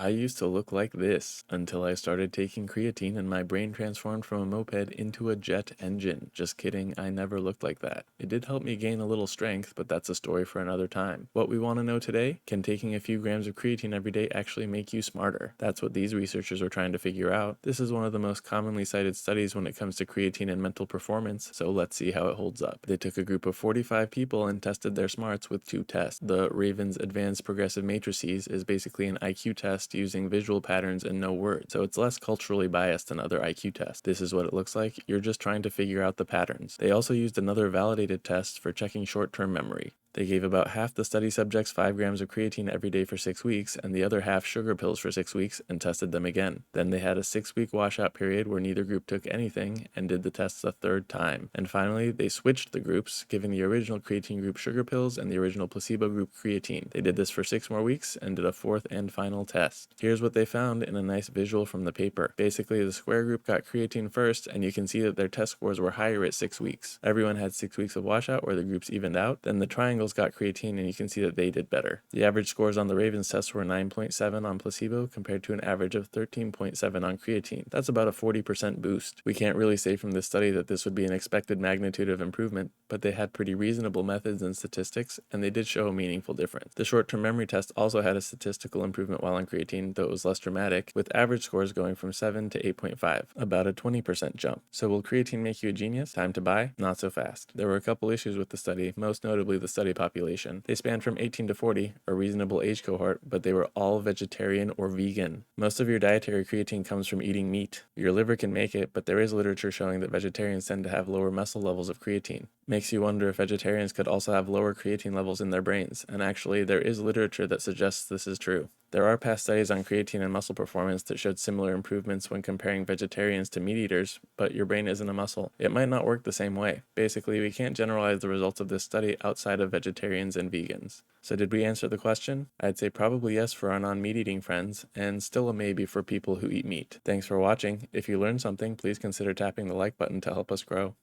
I used to look like this until I started taking creatine and my brain transformed from a moped into a jet engine. Just kidding, I never looked like that. It did help me gain a little strength, but that's a story for another time. What we want to know today, can taking a few grams of creatine every day actually make you smarter? That's what these researchers are trying to figure out. This is one of the most commonly cited studies when it comes to creatine and mental performance, so let's see how it holds up. They took a group of 45 people and tested their smarts with two tests. The Raven's Advanced Progressive Matrices is basically an IQ test using visual patterns and no words, so it's less culturally biased than other IQ tests. This is what it looks like. You're just trying to figure out the patterns. They also used another validated test for checking short-term memory. They gave about half the study subjects 5 grams of creatine every day for 6 weeks and the other half sugar pills for 6 weeks and tested them again. Then they had a 6-week washout period where neither group took anything and did the tests a third time. And finally, they switched the groups, giving the original creatine group sugar pills and the original placebo group creatine. They did this for 6 more weeks and did a fourth and final test. Here's what they found in a nice visual from the paper. Basically, the square group got creatine first, and you can see that their test scores were higher at 6 weeks. Everyone had 6 weeks of washout where the groups evened out. Then the triangles got creatine and you can see that they did better. The average scores on the Ravens test were 9.7 on placebo compared to an average of 13.7 on creatine. That's about a 40% boost. We can't really say from this study that this would be an expected magnitude of improvement, but they had pretty reasonable methods and statistics, and they did show a meaningful difference. The short-term memory test also had a statistical improvement while on creatine, though it was less dramatic, with average scores going from 7 to 8.5, about a 20% jump. So will creatine make you a genius? Time to buy? Not so fast. There were a couple issues with the study, most notably the study population. They spanned from 18 to 40, a reasonable age cohort, but they were all vegetarian or vegan. Most of your dietary creatine comes from eating meat. Your liver can make it, but there is literature showing that vegetarians tend to have lower muscle levels of creatine. Makes you wonder if vegetarians could also have lower creatine levels in their brains, and actually there is literature that suggests this is true. There are past studies on creatine and muscle performance that showed similar improvements when comparing vegetarians to meat eaters, but your brain isn't a muscle. It might not work the same way. Basically, we can't generalize the results of this study outside of vegetarians and vegans. So did we answer the question? I'd say probably yes for our non-meat eating friends, and still a maybe for people who eat meat. Thanks for watching. If you learned something, please consider tapping the like button to help us grow.